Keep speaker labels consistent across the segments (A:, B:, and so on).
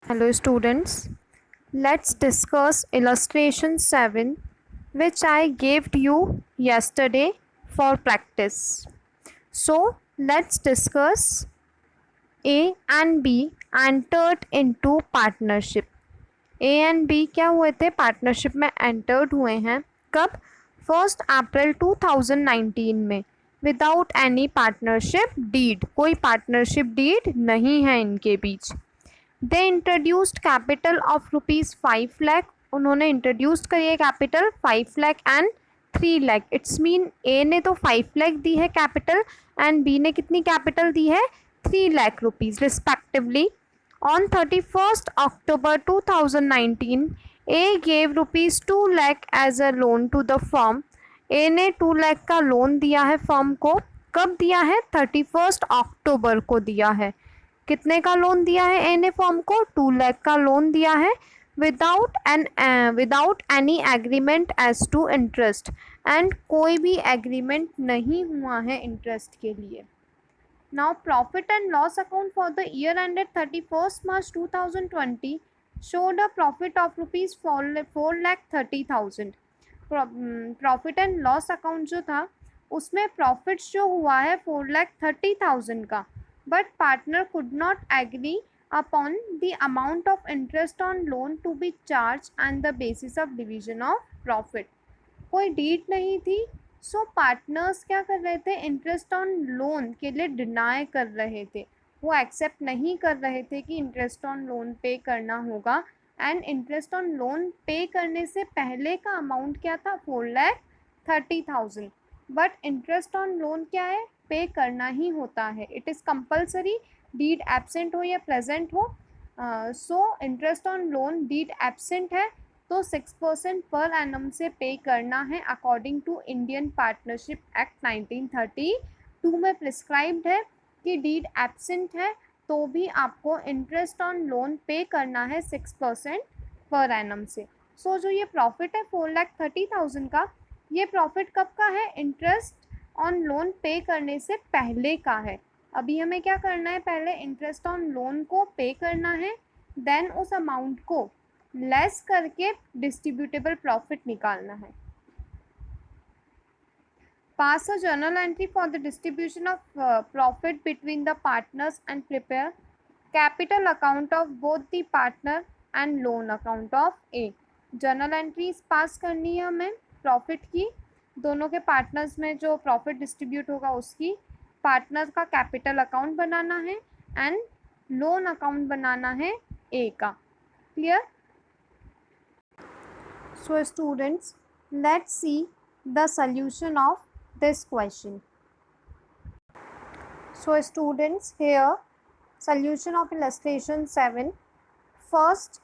A: Hello students, let's discuss illustration 7 which I gave to you yesterday for practice. So let's discuss A and B entered into partnership. A and B क्या हुए थे, partnership में entered हुए हैं. कब? 1 April 2019 में. Without any partnership deed, कोई partnership deed नहीं है इनके बीच. They introduced capital of rupees 5 lakh. उन्होंने इंट्रोड्यूस करी है capital 5 lakh and 3 lakh. It's mean A ने तो 5 लाख दी है कैपिटल एंड बी ने कितनी कैपिटल दी है, 3 lakh rupees respectively. On 31st October 2019 A gave rupees 2 lakh as a loan to the firm. A ने 2 लाख का लोन दिया है फर्म को. कब दिया है? 31st अक्टूबर को दिया है. कितने का लोन दिया है ए ने फर्म को? 2 लाख का लोन दिया है without any agreement as to interest. And कोई भी एग्रीमेंट नहीं हुआ है इंटरेस्ट के लिए. Now profit and loss account for the year ended 31st March 2020 showed a profit of rupees 4,30,000. Profit and loss account जो था उसमें प्रॉफिट जो हुआ है 4,30,000 का. But partner could not agree upon the amount of interest on loan to be charged and the basis of division of profit. कोई deed नहीं थी. सो पार्टनर्स क्या कर रहे थे, इंटरेस्ट ऑन लोन के लिए डिनाई कर रहे थे. वो एक्सेप्ट नहीं कर रहे थे कि इंटरेस्ट ऑन लोन पे करना होगा. एंड इंटरेस्ट ऑन लोन पे करने से पहले का अमाउंट क्या था, 4,30,000. बट इंटरेस्ट ऑन लोन क्या है, पे करना ही होता है. It is compulsory, deed absent हो या प्रेजेंट हो. So interest on loan deed absent है तो 6% पर एनम से पे करना है according to Indian partnership act 1932 में प्रिस्क्राइब्ड है कि डीड एब्सेंट है तो भी आपको इंटरेस्ट ऑन लोन पे करना है 6% पर एनम से. सो जो ये प्रॉफिट है 4,30,000 का, ये प्रॉफिट कब का है, इंटरेस्ट ऑन लोन पे करने से पहले का है. अभी हमें क्या करना है, पहले इंटरेस्ट ऑन लोन को पे करना है, देन उस अमाउंट को लेस करके डिस्ट्रीब्यूटेबल प्रॉफिट निकालना है. Pass a journal entry for the distribution of profit between the partners and prepare capital account of both the partner and loan account of A. Journal entries pass करनी है हमें profit की, दोनों के partners में जो प्रॉफिट डिस्ट्रीब्यूट होगा उसकी. पार्टनर का कैपिटल अकाउंट बनाना है एंड लोन अकाउंट बनाना है ए का. Clear? So students, let's see the solution of this question. So students, here solution of illustration 7. First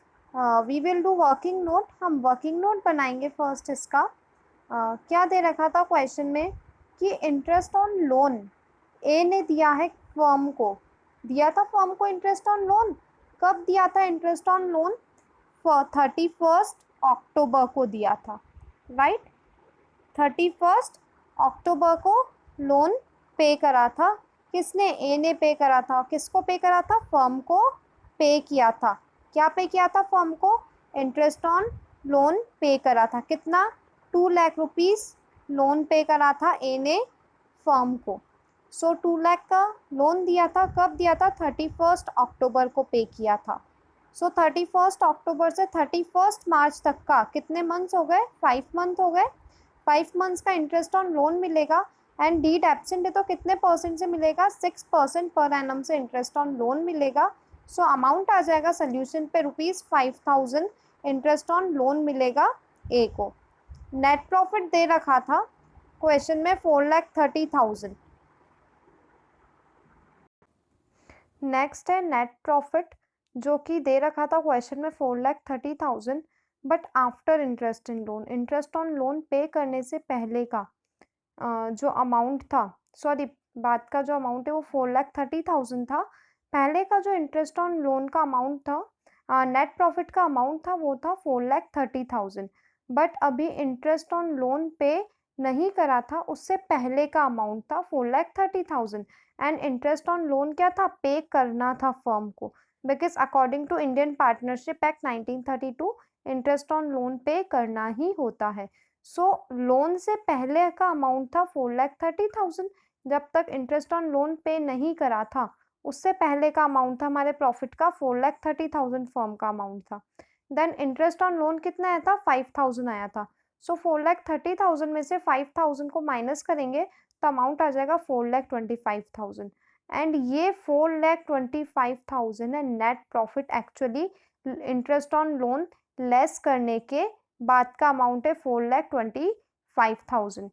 A: we will do working note. हम working note बनाएंगे first इसका. क्या दे रखा था क्वेश्चन में कि इंटरेस्ट ऑन लोन ए ने दिया है फर्म को, दिया था फर्म को इंटरेस्ट ऑन लोन. कब दिया था इंटरेस्ट ऑन लोन? 31st अक्टूबर को दिया था, राइट. 31st अक्टूबर को लोन पे करा था. किसने? ए ने पे करा था. किसको पे करा था? फर्म को पे किया था. क्या पे किया था फर्म को? इंटरेस्ट ऑन लोन पे करा था. कितना? 2 लाख रुपीज़ लोन पे करा था ए ने फर्म को. सो 2 लाख का लोन दिया था. कब दिया था? 31st अक्टूबर को पे किया था. सो 31st अक्टूबर से 31st मार्च तक का कितने मंथ्स हो गए? 5 मंथ हो गए. 5 मंथ्स का इंटरेस्ट ऑन लोन मिलेगा एंड डीड एब्सेंट है तो कितने परसेंट से मिलेगा? 6% पर एनम से इंटरेस्ट ऑन लोन मिलेगा. सो अमाउंट आ जाएगा सोल्यूशन पे ₹5,000 इंटरेस्ट ऑन लोन मिलेगा ए को. नेट प्रॉफिट दे रखा था क्वेश्चन में 4,30,000. नेक्स्ट है नेट प्रॉफिट जो कि दे रखा था क्वेश्चन में 4,30,000 but after interest in loan. Interest on loan पे करने से पहले का जो अमाउंट था, सॉरी बाद का जो अमाउंट है वो 4,30,000 था. पहले का जो इंटरेस्ट ऑन लोन का अमाउंट था, नेट प्रॉफिट का अमाउंट था वो था 4,30,000. बट अभी इंटरेस्ट ऑन लोन पे नहीं करा था, उससे पहले का अमाउंट था 4,30,000 एंड इंटरेस्ट ऑन लोन क्या था? पे करना था फर्म को. Because according to Indian partnership act 1932 interest on loan pay करना ही होता है। सो लोन से पहले का अमाउंट था 4,30,000, जब तक इंटरेस्ट ऑन लोन पे नहीं करा था उससे पहले का अमाउंट था हमारे प्रॉफिट का 4,30,000 फर्म का अमाउंट था। देन इंटरेस्ट ऑन लोन कितना आया था 5,000 आया था। सो 4,30,000 में से 5,000 को माइनस करेंगे तो अमाउंट आ जाएगा 4,25,000। एंड ये 4,25,000 है net profit actually interest on loan less करने के बाद का अमाउंट है 4,25,000।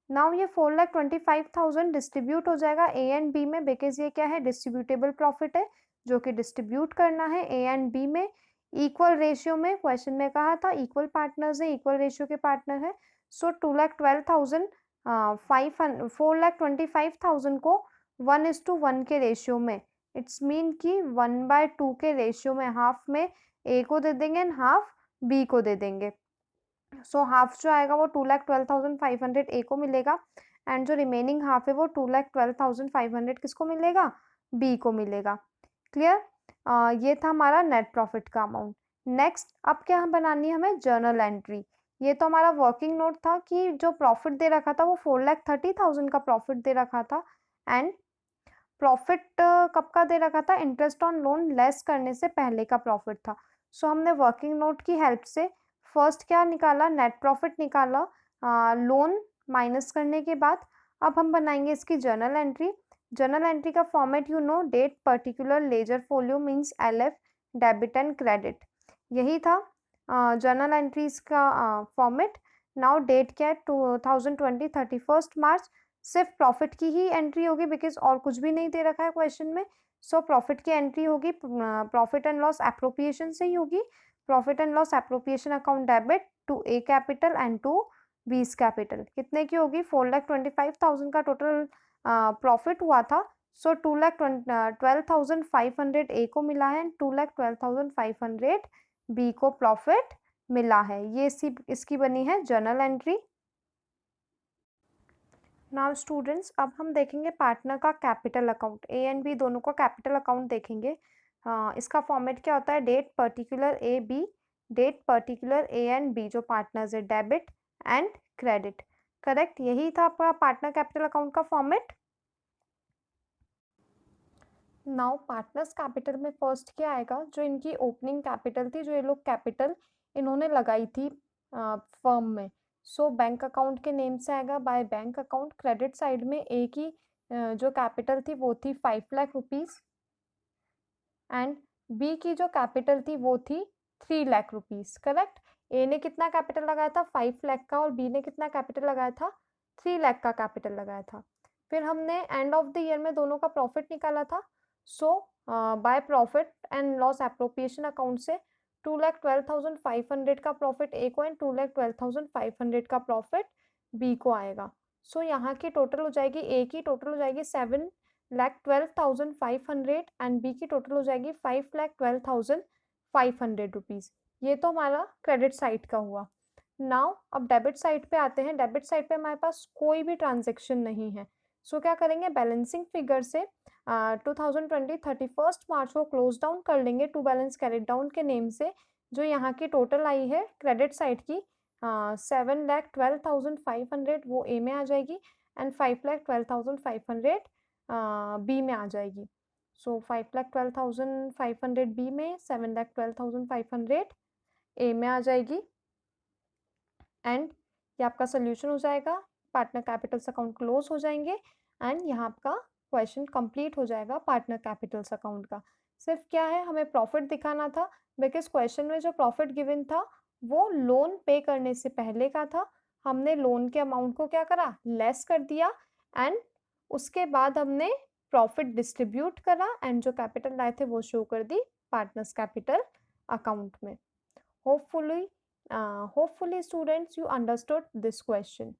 A: नाउ ये 4,25,000 डिस्ट्रीब्यूट हो जाएगा ए एंड बी में, बिकॉज ये क्या है डिस्ट्रीब्यूटेबल प्रॉफिट है जो कि डिस्ट्रीब्यूट करना है ए एंड बी में इक्वल रेशियो में। क्वेश्चन में कहा था इक्वल पार्टनर्स है, इक्वल रेशियो के पार्टनर है। सो 2,12,000 4,25,000 को 1:1 के रेशियो में, इट्स मीन कि 1/2 के रेशियो में हाफ में ए को दे देंगे एंड हाफ बी को दे देंगे। सो हाफ जो आएगा वो 2,12,500 ए को मिलेगा एंड जो रिमेनिंग हाफ है वो 2,12,500 किसको मिलेगा, बी को मिलेगा। क्लियर? ये था हमारा नेट प्रॉफिट का अमाउंट। नेक्स्ट अब क्या बनानी है हमें, जर्नल एंट्री। ये तो हमारा वर्किंग नोट था कि जो प्रॉफिट दे रखा था वो 4,30,000 का प्रॉफिट दे रखा था एंड प्रॉफिट कब का दे रखा था, इंटरेस्ट ऑन लोन लेस करने से पहले का प्रॉफिट था। सो हमने वर्किंग नोट की हेल्प से फर्स्ट क्या निकाला, नेट प्रॉफिट निकाला लोन माइनस करने के बाद। अब हम बनाएंगे इसकी जर्नल एंट्री। जर्नल एंट्री का format you know, date particular ledger folio means LF, debit and credit, यही था जर्नल एंट्रीज का फॉर्मेट। नाउ डेट क्या है 2020 31 मार्च, सिर्फ प्रॉफिट की ही एंट्री होगी बिकॉज और कुछ भी नहीं दे रखा है क्वेश्चन में। सो प्रॉफिट की एंट्री होगी प्रॉफिट एंड लॉस एप्रोप्रिएशन से ही होगी। Profit and loss appropriation account debit to A capital and to B's capital, कितने की होगी 4,25,000 का टोटल प्रॉफिट हुआ था। सो 2,12,500 ए को मिला है एंड 2,12,500 बी को प्रॉफिट मिला है। ये इसकी बनी है जर्नल एंट्री। नाउ स्टूडेंट्स अब हम देखेंगे पार्टनर का capital account, A and B दोनों का कैपिटल अकाउंट देखेंगे। इसका फॉर्मेट क्या होता है, date particular A B, date particular A and B जो पार्टनर्स है, डेबिट एंड क्रेडिट। करेक्ट, यही था आपका पार्टनर कैपिटल अकाउंट का फॉर्मेट। नाउ पार्टनर्स कैपिटल में फर्स्ट क्या आएगा, जो इनकी ओपनिंग कैपिटल थी, जो ये लोग कैपिटल इन्होंने लगाई थी फर्म में। सो बैंक अकाउंट के नेम से आएगा by bank account. Credit side में ए की जो कैपिटल थी वो थी 5 लाख रुपीज़ एंड बी की जो कैपिटल थी वो थी 3 लाख रुपीज़। करेक्ट, ए ने कितना कैपिटल लगाया था 5 लाख का और बी ने कितना कैपिटल लगाया था 3 लाख का कैपिटल लगाया था। फिर हमने एंड ऑफ द ईयर में दोनों का प्रॉफिट निकाला था। So by profit and loss appropriation account से 2,12,500 का प्रॉफिट ए को एंड 2,12,500 का प्रॉफिट बी को आएगा। सो यहाँ की टोटल हो जाएगी, ए की टोटल हो जाएगी 7,12,500 एंड बी की टोटल हो जाएगी 5,12,500 रुपीज़। ये तो हमारा क्रेडिट साइड का हुआ। नाउ अब डेबिट साइड पे आते हैं। डेबिट साइड पे हमारे पास कोई भी ट्रांजेक्शन नहीं है। सो क्या करेंगे, बैलेंसिंग फिगर से 2020 31 मार्च को क्लोज डाउन कर लेंगे टू बैलेंस कैरिड डाउन के नेम से। जो यहाँ की टोटल आई है क्रेडिट साइड की 7,12,500 वो ए में आ जाएगी एंड 5,12,500 बी में आ जाएगी। सो 5,12,500 बी में, 7,12,500 ए में आ जाएगी एंड ये आपका सोल्यूशन हो जाएगा। पार्टनर कैपिटल्स अकाउंट क्लोज हो जाएंगे एंड यहाँ आपका क्वेश्चन कंप्लीट हो जाएगा पार्टनर कैपिटल्स अकाउंट का। सिर्फ क्या है, हमें प्रॉफिट दिखाना था बिकॉज क्वेश्चन में जो प्रॉफिट गिवन था वो लोन पे करने से पहले का था। हमने लोन के अमाउंट को क्या करा, लेस कर दिया एंड उसके बाद हमने प्रॉफिट डिस्ट्रीब्यूट करा एंड जो कैपिटल लाए थे वो शो कर दी पार्टनर्स कैपिटल अकाउंट में। Hopefully students you understood this question.